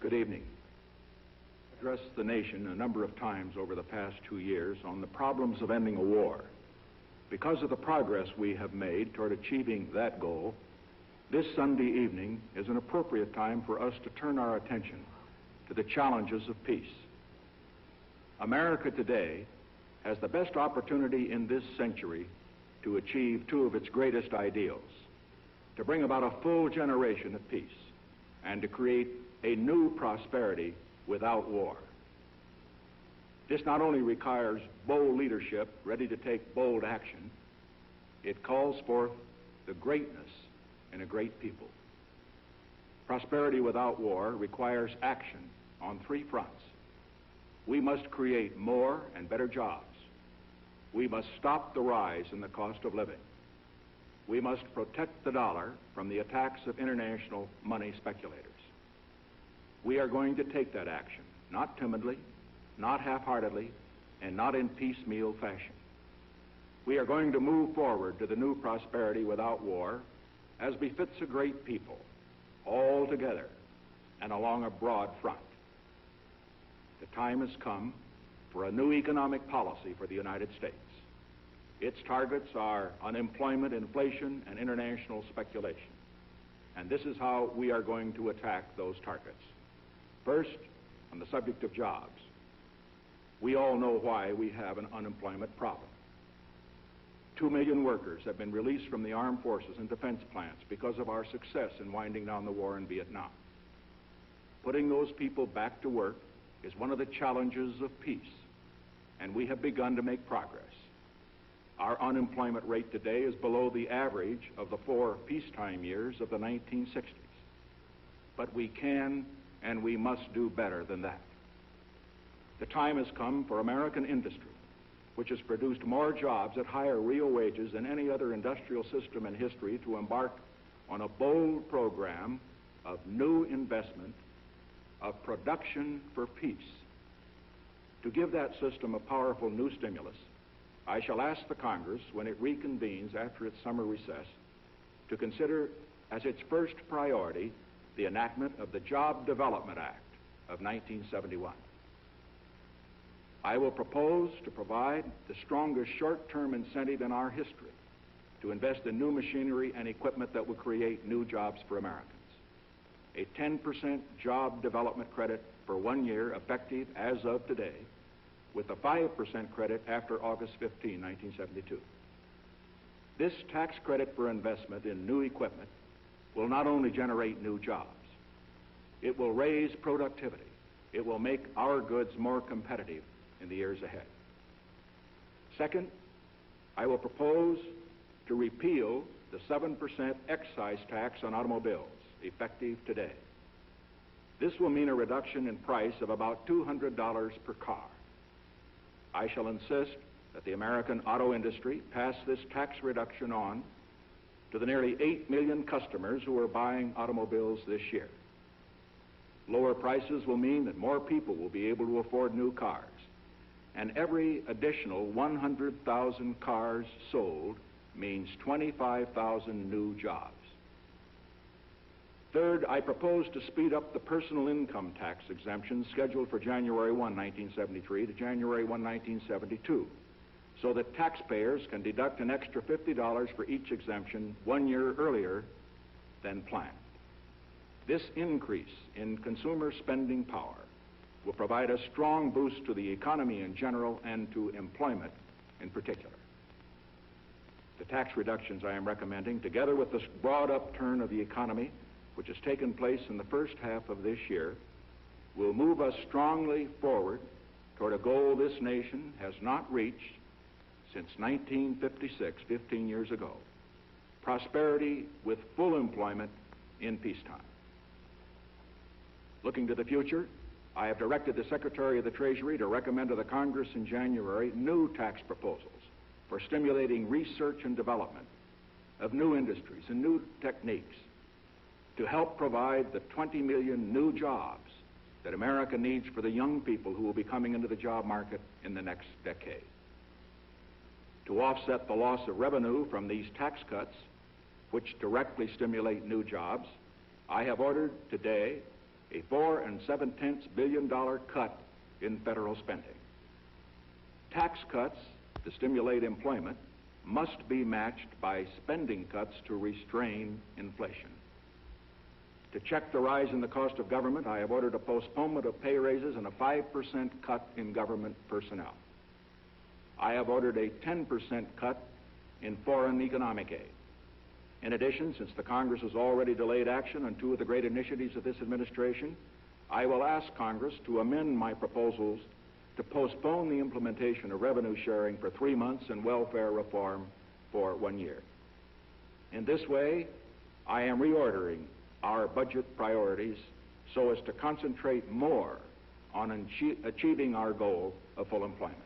Good evening. I addressed the nation a number of times over the past 2 years on the problems of ending a war. Because of the progress we have made toward achieving that goal, this Sunday evening is an appropriate time for us to turn our attention to the challenges of peace. America today has the best opportunity in this century to achieve two of its greatest ideals: to bring about a full generation of peace and to create a new prosperity without war. This not only requires bold leadership ready to take bold action, it calls forth the greatness in a great people. Prosperity without war requires action on three fronts. We must create more and better jobs. We must stop the rise in the cost of living. We must protect the dollar from the attacks of international money speculators. We are going to take that action, not timidly, not half-heartedly, and not in piecemeal fashion. We are going to move forward to the new prosperity without war as befits a great people, all together and along a broad front. The time has come for a new economic policy for the United States. Its targets are unemployment, inflation, and international speculation. And this is how we are going to attack those targets. First, on the subject of jobs. We all know why we have an unemployment problem. 2 million workers have been released from the armed forces and defense plants because of our success in winding down the war in Vietnam. Putting those people back to work is one of the challenges of peace, and we have begun to make progress. Our unemployment rate today is below the average of the 4 peacetime years of the 1960s. But we can and we must do better than that. The time has come for American industry, which has produced more jobs at higher real wages than any other industrial system in history, to embark on a bold program of new investment, of production for peace. To give that system a powerful new stimulus, I shall ask the Congress, when it reconvenes after its summer recess, to consider as its first priority the enactment of the Job Development Act of 1971. I will propose to provide the strongest short-term incentive in our history to invest in new machinery and equipment that will create new jobs for Americans. A 10% job development credit for 1 year, effective as of today, with a 5% credit after August 15, 1972. This tax credit for investment in new equipment will not only generate new jobs, it will raise productivity. It will make our goods more competitive in the years ahead. Second, I will propose to repeal the 7% excise tax on automobiles, effective today. This will mean a reduction in price of about $200 per car. I shall insist that the American auto industry pass this tax reduction on to the nearly 8 million customers who are buying automobiles this year. Lower prices will mean that more people will be able to afford new cars, and every additional 100,000 cars sold means 25,000 new jobs. Third, I propose to speed up the personal income tax exemption scheduled for January 1, 1973 to January 1, 1972, so that taxpayers can deduct an extra $50 for each exemption 1 year earlier than planned. This increase in consumer spending power will provide a strong boost to the economy in general and to employment in particular. The tax reductions I am recommending, together with the broad upturn of the economy which has taken place in the first half of this year, will move us strongly forward toward a goal this nation has not reached since 1956, 15 years ago: prosperity with full employment in peacetime. Looking to the future, I have directed the Secretary of the Treasury to recommend to the Congress in January new tax proposals for stimulating research and development of new industries and new techniques to help provide the 20 million new jobs that America needs for the young people who will be coming into the job market in the next decade. To offset the loss of revenue from these tax cuts, which directly stimulate new jobs, I have ordered today a $4.7 billion cut in federal spending. Tax cuts to stimulate employment must be matched by spending cuts to restrain inflation. To check the rise in the cost of government, I have ordered a postponement of pay raises and a 5% cut in government personnel. I have ordered a 10% cut in foreign economic aid. In addition, since the Congress has already delayed action on two of the great initiatives of this administration, I will ask Congress to amend my proposals to postpone the implementation of revenue sharing for 3 months and welfare reform for 1 year. In this way, I am reordering our budget priorities so as to concentrate more on achieving our goal of full employment.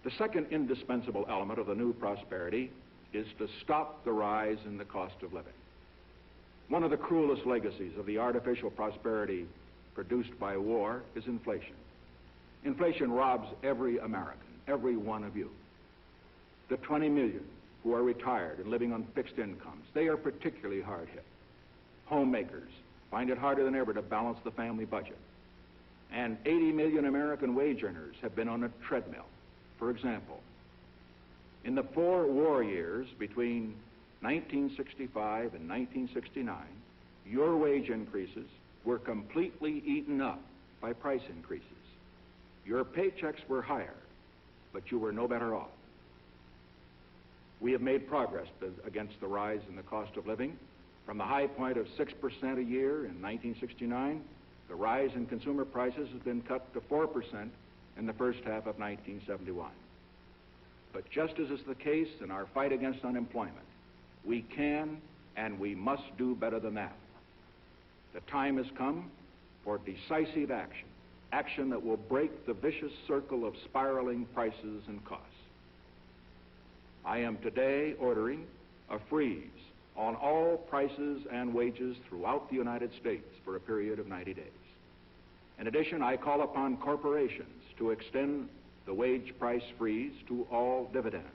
The second indispensable element of the new prosperity is to stop the rise in the cost of living. One of the cruelest legacies of the artificial prosperity produced by war is inflation. Inflation robs every American, every one of you. The 20 million who are retired and living on fixed incomes, they are particularly hard hit. Homemakers find it harder than ever to balance the family budget. And 80 million American wage earners have been on a treadmill. For example, in the 4 war years between 1965 and 1969, your wage increases were completely eaten up by price increases. Your paychecks were higher, but you were no better off. We have made progress against the rise in the cost of living. From the high point of 6% a year in 1969, the rise in consumer prices has been cut to 4% in the first half of 1971. But just as is the case in our fight against unemployment, we can and we must do better than that. The time has come for decisive action, action that will break the vicious circle of spiraling prices and costs. I am today ordering a freeze on all prices and wages throughout the United States for a period of 90 days. In addition, I call upon corporations to extend the wage price freeze to all dividends.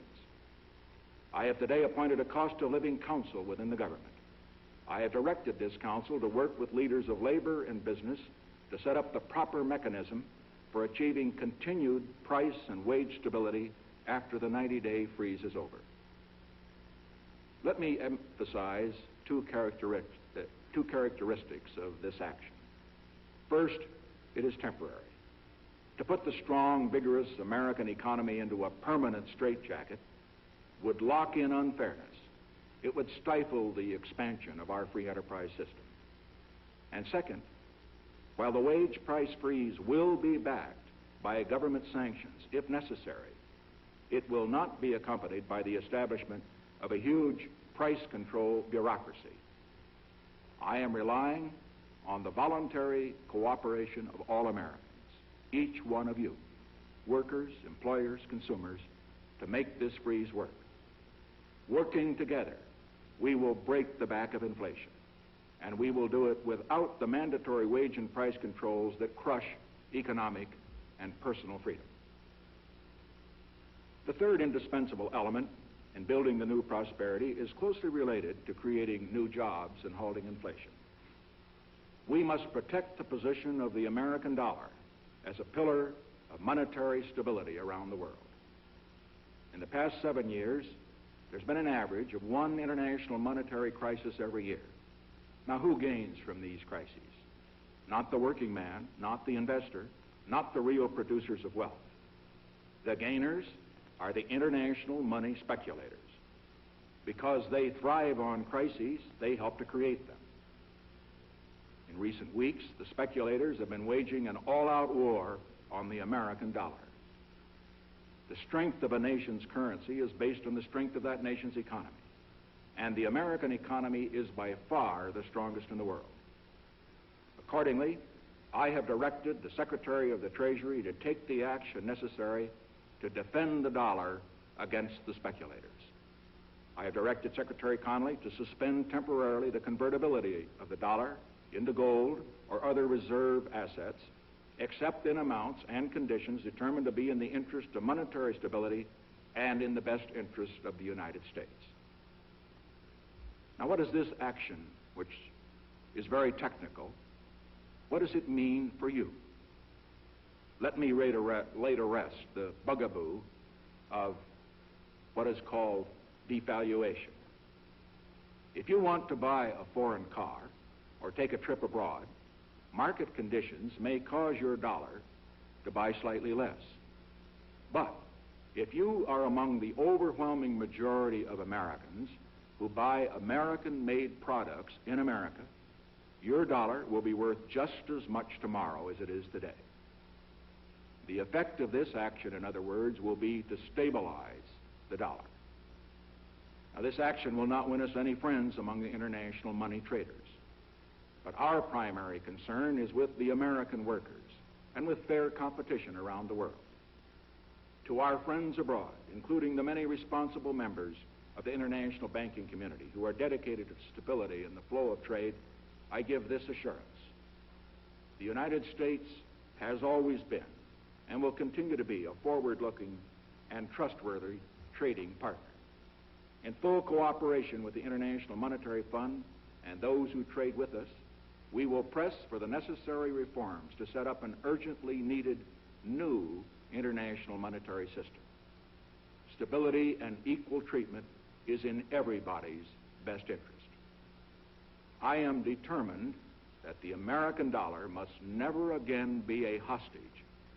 I have today appointed a cost of living council within the government. I have directed this council to work with leaders of labor and business to set up the proper mechanism for achieving continued price and wage stability after the 90-day freeze is over. Let me emphasize two characteristics of this action. First, it is temporary. To put the strong, vigorous American economy into a permanent straitjacket would lock in unfairness. It would stifle the expansion of our free enterprise system. And second, while the wage price freeze will be backed by government sanctions, if necessary, it will not be accompanied by the establishment of a huge price control bureaucracy. I am relying on the voluntary cooperation of all Americans, each one of you, workers, employers, consumers, to make this freeze work. Working together, we will break the back of inflation, and we will do it without the mandatory wage and price controls that crush economic and personal freedom. The third indispensable element in building the new prosperity is closely related to creating new jobs and halting inflation. We must protect the position of the American dollar as a pillar of monetary stability around the world. In the past 7 years, there's been an average of 1 international monetary crisis every year. Now, who gains from these crises? Not the working man, not the investor, not the real producers of wealth. The gainers are the international money speculators. Because they thrive on crises, they help to create them. In recent weeks, the speculators have been waging an all-out war on the American dollar. The strength of a nation's currency is based on the strength of that nation's economy. And the American economy is by far the strongest in the world. Accordingly, I have directed the Secretary of the Treasury to take the action necessary to defend the dollar against the speculators. I have directed Secretary Connally to suspend temporarily the convertibility of the dollar into gold or other reserve assets, except in amounts and conditions determined to be in the interest of monetary stability and in the best interest of the United States. Now, what is this action which is very technical, what does it mean for you? Let me lay to rest the bugaboo of what is called devaluation. If you want to buy a foreign car or take a trip abroad, market conditions may cause your dollar to buy slightly less. But if you are among the overwhelming majority of Americans who buy American-made products in America, your dollar will be worth just as much tomorrow as it is today. The effect of this action, in other words, will be to stabilize the dollar. Now, this action will not win us any friends among the international money traders. But our primary concern is with the American workers and with fair competition around the world. To our friends abroad, including the many responsible members of the international banking community who are dedicated to stability in the flow of trade, I give this assurance. The United States has always been and will continue to be a forward-looking and trustworthy trading partner. In full cooperation with the International Monetary Fund and those who trade with us, we will press for the necessary reforms to set up an urgently needed new international monetary system. Stability and equal treatment is in everybody's best interest. I am determined that the American dollar must never again be a hostage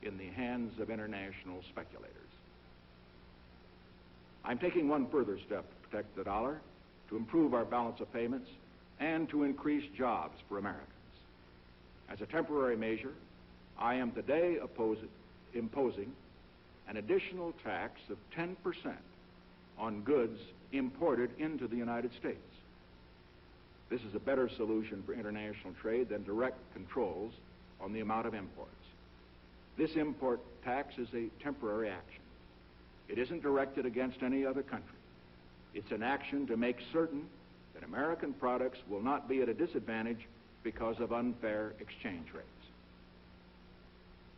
in the hands of international speculators. I'm taking one further step to protect the dollar, to improve our balance of payments, and to increase jobs for Americans. As a temporary measure, I am today imposing an additional tax of 10% on goods imported into the United States. This is a better solution for international trade than direct controls on the amount of imports. This import tax is a temporary action. It isn't directed against any other country. It's an action to make certain that American products will not be at a disadvantage because of unfair exchange rates.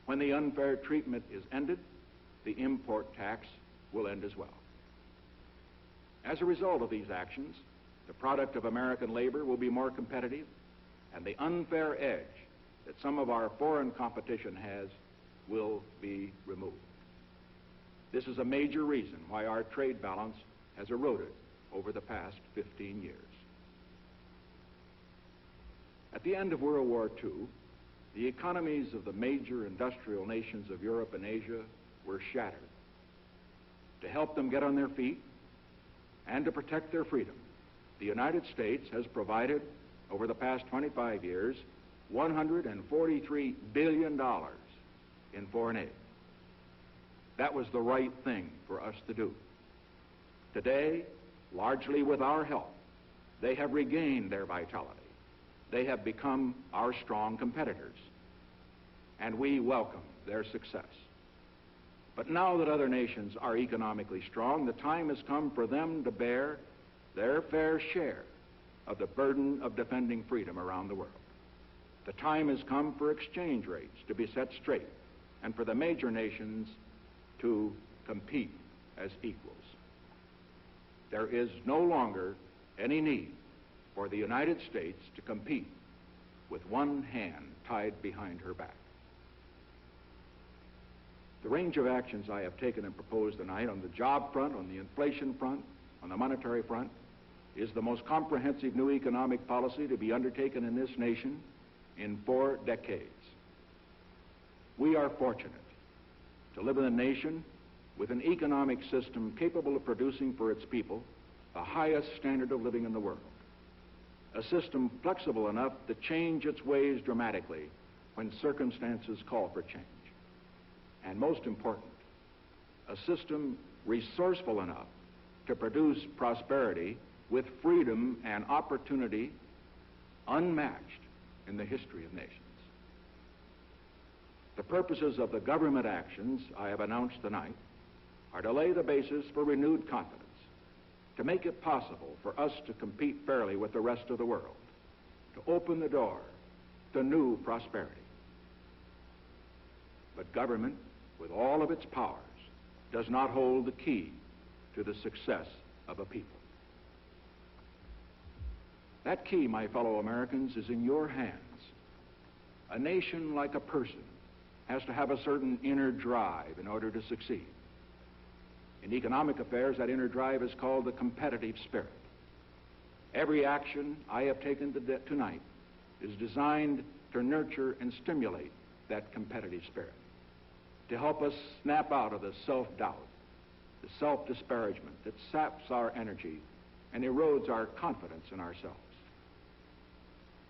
When the unfair treatment is ended, the import tax will end as well. As a result of these actions, the product of American labor will be more competitive, and the unfair edge that some of our foreign competition has will be removed. This is a major reason why our trade balance has eroded over the past 15 years. At the end of World War II, the economies of the major industrial nations of Europe and Asia were shattered. To help them get on their feet and to protect their freedom, the United States has provided, over the past 25 years, $143 billion in foreign aid. That was the right thing for us to do. Today, largely with our help, they have regained their vitality. They have become our strong competitors, and we welcome their success. But now that other nations are economically strong, the time has come for them to bear their fair share of the burden of defending freedom around the world. The time has come for exchange rates to be set straight and for the major nations to compete as equals. There is no longer any need for the United States to compete with one hand tied behind her back. The range of actions I have taken and proposed tonight on the job front, on the inflation front, on the monetary front, is the most comprehensive new economic policy to be undertaken in this nation in 4 decades. We are fortunate to live in a nation with an economic system capable of producing for its people the highest standard of living in the world. A system flexible enough to change its ways dramatically when circumstances call for change. And most important, a system resourceful enough to produce prosperity with freedom and opportunity unmatched in the history of nations. The purposes of the government actions I have announced tonight are to lay the basis for renewed confidence, to make it possible for us to compete fairly with the rest of the world, to open the door to new prosperity. But government, with all of its powers, does not hold the key to the success of a people. That key, my fellow Americans, is in your hands. A nation, like a person, has to have a certain inner drive in order to succeed. In economic affairs, that inner drive is called the competitive spirit. Every action I have taken tonight is designed to nurture and stimulate that competitive spirit, to help us snap out of the self-doubt, the self-disparagement that saps our energy and erodes our confidence in ourselves.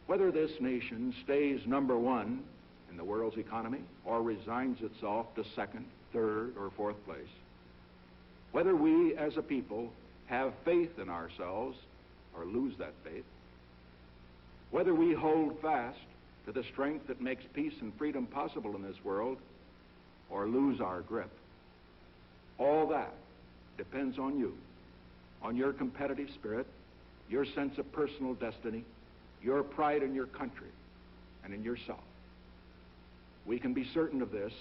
Whether this nation stays number one in the world's economy or resigns itself to second, third, or fourth place, whether we as a people have faith in ourselves or lose that faith, whether we hold fast to the strength that makes peace and freedom possible in this world or lose our grip, all that depends on you, on your competitive spirit, your sense of personal destiny, your pride in your country and in yourself. We can be certain of this.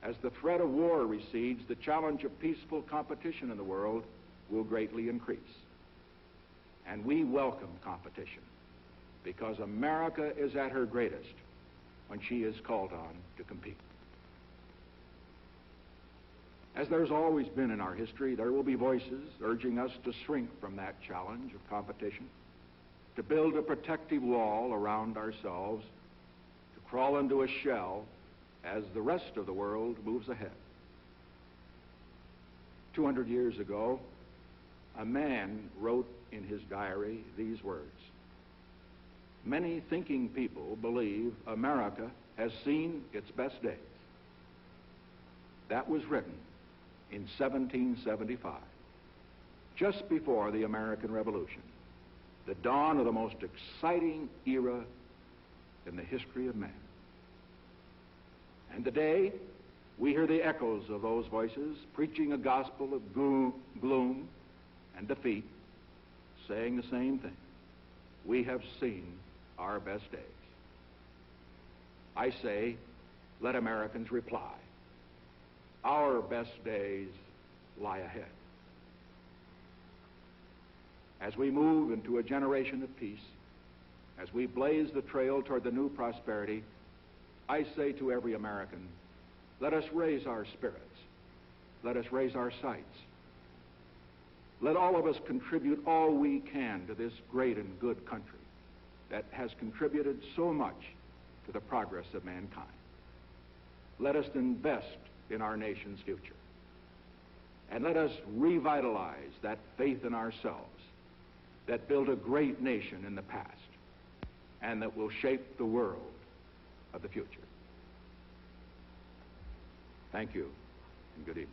As the threat of war recedes, the challenge of peaceful competition in the world will greatly increase. And we welcome competition because America is at her greatest when she is called on to compete. As there's always been in our history, there will be voices urging us to shrink from that challenge of competition, to build a protective wall around ourselves, to crawl into a shell as the rest of the world moves ahead. 200 years ago, a man wrote in his diary these words: "Many thinking people believe America has seen its best days." That was written in 1775, just before the American Revolution, the dawn of the most exciting era in the history of man. And today, we hear the echoes of those voices preaching a gospel of gloom and defeat, saying the same thing. We have seen our best days. I say, let Americans reply. Our best days lie ahead. As we move into a generation of peace, as we blaze the trail toward the new prosperity, I say to every American, let us raise our spirits. Let us raise our sights. Let all of us contribute all we can to this great and good country that has contributed so much to the progress of mankind. Let us invest in our nation's future. And let us revitalize that faith in ourselves that built a great nation in the past and that will shape the world of the future. Thank you, and good evening.